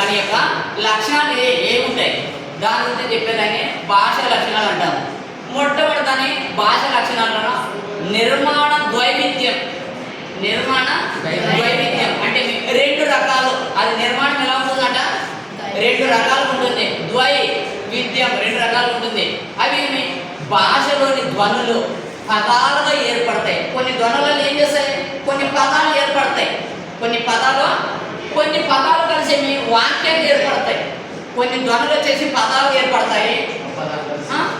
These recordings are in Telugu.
దాని యొక్క లక్షణాలు ఏముంటాయి దాని గురించి చెప్పేదాన్ని భాష లక్షణాలు అంటాము. మొట్టమొదటి దాని భాష లక్షణాలను నిర్మాణ ద్వైవిధ్యం. నిర్మాణ ద్వైవిధ్యం అంటే రెండు రకాలు. అది నిర్మాణం ఎలా ఉంటుందంట, రెండు రకాలు ఉంటుంది. ద్వైవిధ్యం రెండు రకాలు ఉంటుంది. అవి భాషలోని ధ్వనులు పదాలుగా ఏర్పడతాయి. కొన్ని ధ్వనులలో ఏం చేస్తాయి, కొన్ని పదాలు ఏర్పడతాయి. కొన్ని పదాలు కలిసి వాక్యాలు ఏర్పడతాయి. కొన్ని ధ్వనులు వచ్చేసి పదాలు ఏర్పడతాయి,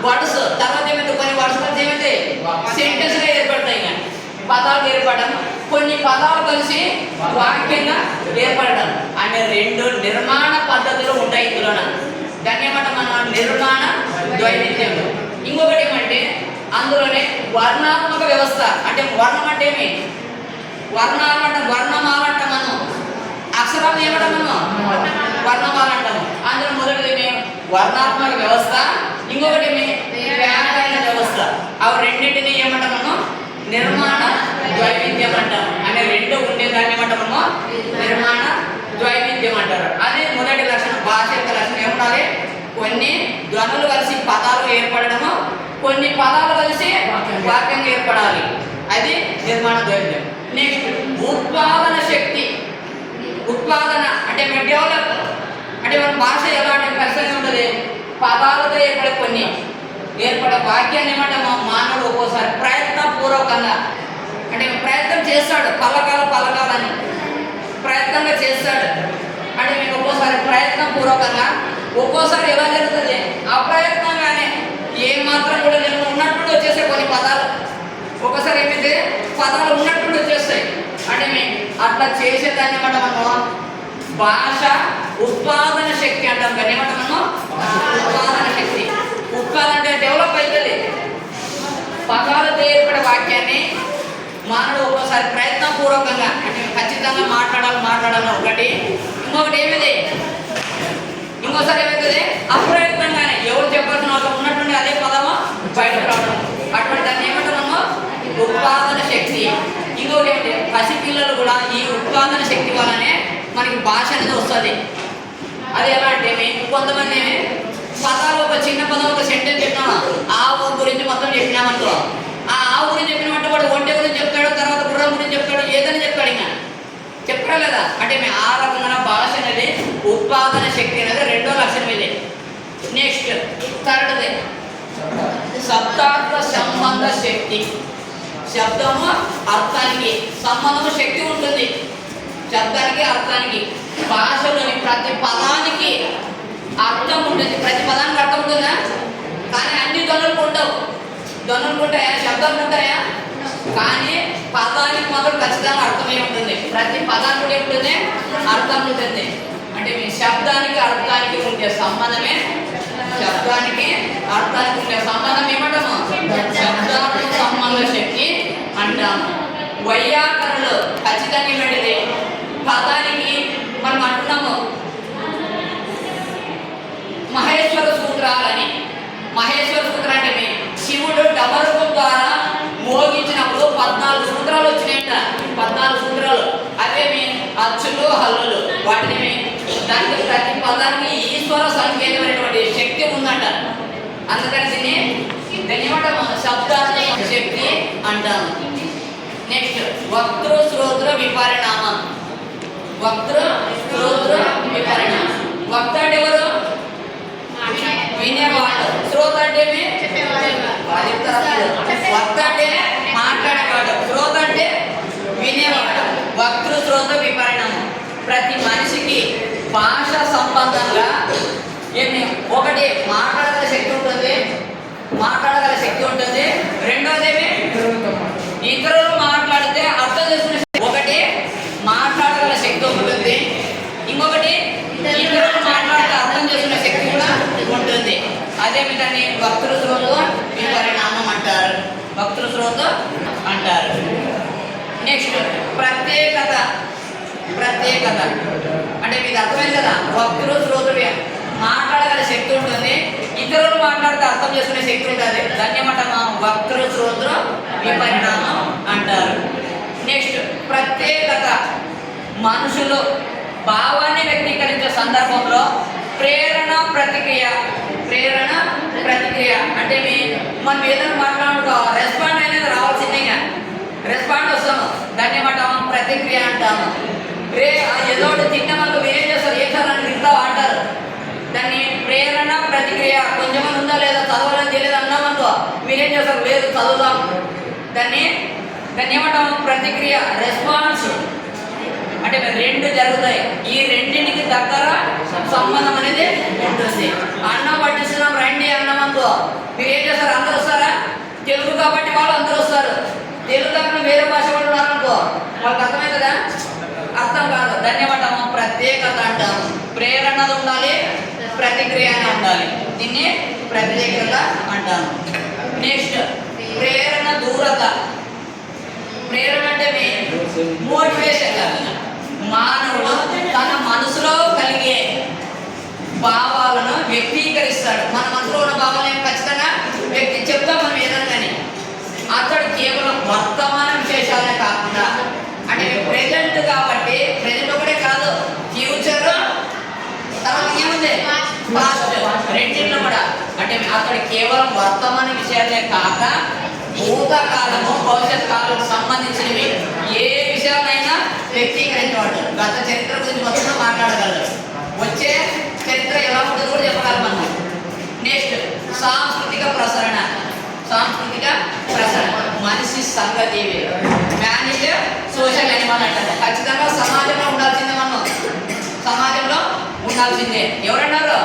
వర్డ్స్. తర్వాత ఏమైతే కొన్ని వర్డ్స్ కలిసి ఏమైతే సెంటెన్స్గా ఏర్పడతాయి. కానీ పదాలు ఏర్పడడం, కొన్ని పదాలు కలిసి వాక్యంగా ఏర్పడడం అనే రెండు నిర్మాణ పద్ధతులు ఉంటాయి ఇందులోన. దాన్ని ఏమంటాం మనం, నిర్మాణ ద్వైవిధ్యం. ఇంకొకటి ఏమంటే అందులోనే వర్ణాత్మక వ్యవస్థ. అంటే వర్ణం అంటే ఏమి, వర్ణాలు అంటాం, వర్ణమాల అంటాం. మనం అక్షరాలు ఏమంటాం, మనం వర్ణమాల అంటాము. అందులో మొదటిది మేము వర్ణాత్మక వ్యవస్థ, ఇంకొకటి వ్యాకరణ వ్యవస్థ. అవి రెండింటిని ఏమంటాం మనం, నిర్మాణ ద్వైవిధ్యం అంటాం. అనే రెండు ఉండేదాన్ని ఏమంటాం మనం, నిర్మాణ ద్వైవిధ్యం అంటారు. అదే మొదటి లక్షణం. భాష యొక్క లక్షణం ఏముండాలి, కొన్ని ధ్వనులు కలిసి పదాలు ఏర్పడడము, కొన్ని పదాలు కలిసి వాక్యంగా ఏర్పడాలి. అది నిర్మాణ ద్వైవిధ్యం. నెక్స్ట్ ఉత్పాదన శక్తి. ఉత్పాదన అంటే డెవలప్ అంటే మన భాష ఎలాంటి ప్రశ్న ఉంటుంది, పదాలతో కొన్ని ఏర్పడే వాక్యాన్ని ఏమంటాము, మానవుడు ఒక్కోసారి ప్రయత్నపూర్వకంగా అంటే ప్రయత్నం చేస్తాడు, పలకాలని ప్రయత్నంగా చేస్తాడు. అంటే మీకు ఒక్కోసారి ప్రయత్నపూర్వకంగా, ఒక్కోసారి ఎలా జరుగుతుంది అప్రయత్నంగానే ఏమాత్రం కూడా నేను ఉన్నట్టు వచ్చేసే కొన్ని పదాలు. ఒక్కోసారి ఏమైతే పదాలు ఉన్నట్టు వచ్చేస్తాయి. అంటే అట్లా చేసేదాన్ని ఏమంటాం మనం భాష ఉత్పాదన శక్తి అంటాం. కానీ ఏమంటాం మనం, ఉత్పాదన శక్తి. ఉత్పాదన అంటే డెవలప్ అవుతుంది. పదాలతో ఏర్పడే వాక్యాన్ని మానవుడు ఒక్కోసారి ప్రయత్నపూర్వకంగా అంటే ఖచ్చితంగా మాట్లాడాలి ఒకటి. ఇంకొకటి ఇంకోసారి ఏమవుతుంది అప్రయత్నంగానే ఎవరు చెప్పాల్సిన అవసరం ఉన్నట్టుండి అదే పదము బయటకు రావడం. అటువంటి దాన్ని ఏమంటాము ఉత్పాదన శక్తి. ఇంకొకటి ఏమిటి, పసిపిల్లలు కూడా ఈ ఉత్పాదన శక్తి వల్లనే మనకి భాష అనేది వస్తుంది. అది ఎలా అంటే కొంతమంది పదాలు ఒక చిన్న పదం ఒక సెంటెన్స్ చెప్పినా ఆవు గురించి మొత్తం చెప్పినామనుకో, ఆ ఆవు గురించి చెప్పినట్టు వాడు ఒంటె గురించి చెప్తాడు, తర్వాత గుర్రం గురించి చెప్తాడు, ఏదని చెప్తాడు. ఇంకా చెప్పడం లేదా అంటే ఆ రకంగా భాష అనేది ఉత్పాదన శక్తి అనేది రెండో లక్షణం ఇది. నెక్స్ట్ థర్డ్ది శబ్దార్థ సంబంధ శక్తి. శబ్దము అర్థానికి సంబంధము శక్తి ఉంటుంది. శబ్దానికి అర్థానికి భాషలోని ప్రతి పదానికి అర్థం ఉంటుంది. ప్రతి పదానికి అర్థం ఉంటుందా, కానీ అన్ని ధ్వనులు ఉండవు. ధ్వనులు ఉంటాయా, శబ్దాలు ఉంటాయా, కానీ పదానికి మాత్రం ఖచ్చితంగా అర్థమే ఉంటుంది. ప్రతి పదానికి కూడా ఉంటుంది అర్థం ఉంటుంది. అంటే మీ శబ్దానికి అర్థానికి ఉండే సంబంధమే, శబ్దానికి అర్థానికి ఉండే సంబంధం ఏమంటాము శబ్దార్థ సంబంధ శక్తి అంటాము. వైయాకరణలు ఖచ్చితంగా ఏమిటిది, పదానికి మనం అంటున్నాము మహేశ్వర సూత్రాలని. మహేశ్వర సూత్రం అంటే శివుడు డమరుకం ద్వారా మోగించినప్పుడు 14 సూత్రాలు వచ్చినాయంట. 14 సూత్రాలు అదే అచ్చులు హల్లులు. వాటిని దానికి ప్రతి పదానికి ఈశ్వర సంకేతమైనటువంటి శక్తి ఉందంట. అందుకని దీన్ని ఏమంటాము శబ్దార్థ శక్తి అంటాము. నెక్స్ట్ వక్తృ శ్రోత్ర విపరిణామం. వక్తృ శ్రోత్ర విపరిణామం. వక్త అంటే ఎవరు, వినేవాడు. శ్రోత అంటే వక్త అంటే మాట్లాడేవాడు, శ్రోత అంటే వినేవాడు. వక్తృ శ్రోత విపరిణామం. ప్రతి మనిషికి భాష సంబంధంగా ఒకటి మాట్లాడగల శక్తి ఉంటుంది, రెండోది ఇతరులు మాట్లాడితే అర్థం చేసుకునే ఒకటి మాట్లాడగల శక్తి ఉంటుంది, ఇంకొకటి ఇతరులు మాట్లాడితే అర్థం చేసుకునే శక్తి కూడా ఉంటుంది. అదేమిటని వక్తృ శ్రోత విపరిణామం అంటారు. వక్తృ శ్రోత అంటారు. నెక్స్ట్ ప్రత్యేకత. అంటే మీకు అర్థమైంది కదా, వక్తృ శ్రోత మాట్లాడగల శక్తి ఉంటుంది, ఇతరులు మాట్లాడితే అర్థం చేసుకునే శక్తి ఉంటుంది. దాన్ని ఏమంటామా వక్తృ శ్రోత విపరిణామం అంటారు. నెక్స్ట్ ప్రత్యేకత. మనుషులు భావాన్ని వ్యక్తీకరించే సందర్భం ప్రతిక్రియ. ప్రేరణ ప్రతిక్రియ అంటే మనం ఏదైనా మాట్లాడుకో రెస్పాండ్ అనేది రావాల్సిందే. రెస్పాండ్ వస్తాము, దాన్ని ఏమంటాము ప్రతిక్రియ అంటాము. ఏదో ఒకటి తిన్నామనుకో ఏం చేస్తారు, ఏం సార్ అని తింటావు అంటారు. దాన్ని ప్రేరణ ప్రతిక్రియ. కొంచెం ఉందా లేదా చదవాలని తెలియదు అన్నామనుకో మీరేం చేస్తారు, లేదు చదువుతాం. దాన్ని ఏమంటాము ప్రతిక్రియ. రెస్పాన్స్ అంటే రెండు జరుగుతాయి, ఈ రెండింటికి దగ్గర సంబంధం అనేది ఉంటుంది. అన్నం పట్టిస్తున్నాం రండి అన్నం అనుకో మీరు ఏం చేస్తారు, అందరూ వస్తారా? తెలుగు కాబట్టి వాళ్ళు అందరూ వస్తారు. తెలుగు కాకుండా వేరే భాష వాళ్ళు ఉన్నారనుకో వాళ్ళకి అర్థమవుతుందా? అర్థం కాదు. దాన్ని ఏమంటాము ప్రత్యేకత అంటాము. ప్రేరణ ఉండాలి, ప్రతిక్రియ అని ఉండాలి. దీన్ని ప్రత్యేకత అంటాము. నెక్స్ట్ ప్రేరణ దూరత. ప్రేరణ అంటే మోటివేషన్ కాదు. మానవుడు తన మనసులో కలిగే భావాలను వ్యక్తీకరిస్తాడు. మన మనసులో ఉన్న భావాలను ఖచ్చితంగా వ్యక్తి చెప్తాం మనం ఏదైనా కానీ. అతడు కేవలం వర్తమాన విశేషాలే కాకుండా అంటే ప్రెజెంట్ కాబట్టి ప్రెజెంట్ ఒకటే కాదు, ఫ్యూచర్ తర్వాత ఏముంది పాస్ట్ రెండింటిలో కూడా అంటే అతడు కేవలం వర్తమాన విషయాలే కాక భూతకాలము భవిష్యత్ కాలం సంబంధించినవి ఏ విషయాలైనా వ్యక్తీకరించబడ్డు. గత చరిత్ర గురించి మొత్తం మాట్లాడగలరు, వచ్చే చరిత్ర ఎలా ఉంటుందో కూడా చెప్పగలం మనం. నెక్స్ట్ సాంస్కృతిక ప్రసరణ. సాంస్కృతిక ప్రసరణ మనిషి సంగతి మేనేజ్ సోషల్ అనిమల్ అంటారు. ఖచ్చితంగా సమాజంలో ఉండాల్సిందే, మనం సమాజంలో ఉండాల్సిందే. ఎవరన్నారు?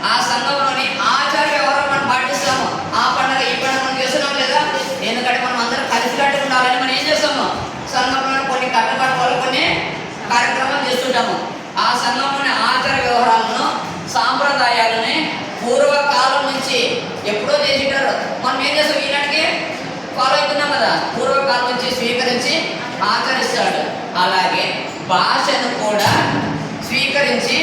ఆ సంఘంలోని ఆచార వ్యవహారం మనం పాటిస్తాము. ఆ పండుగ ఈ పండుగ మనం చేస్తున్నాం లేదా? ఎందుకంటే మనం అందరం కలిసికట్టుగా ఉండాలని మనం ఏం చేస్తాము, సంఘంలో కొన్ని కట్టుబాటు కొన్ని కార్యక్రమాలు చేస్తుంటాము. ఆ సంఘంలోని ఆచార వ్యవహారాలను సాంప్రదాయాలని పూర్వకాలం నుంచి ఎప్పుడో చేసింటారు, మనం ఏం చేస్తాం ఈనాటికి ఫాలో అవుతున్నాం కదా. పూర్వకాలం నుంచి స్వీకరించి ఆచరిస్తాడు. అలాగే భాషను కూడా స్వీకరించి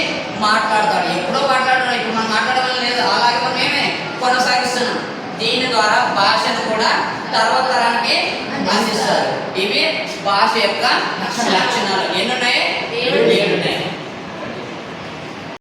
మాట్లాడతాడు. ఎప్పుడో మాట్లాడడం, ఇప్పుడు మనం మాట్లాడడం లేదు, అలాగే మనం ఏమే కొనసాగిస్తున్నాం. దీని ద్వారా భాషను కూడా తర్వాత తరానికి అందిస్తారు. ఇవి భాష యొక్క లక్షణాలు. ఎన్నున్నాయి? 7 ఉన్నాయి.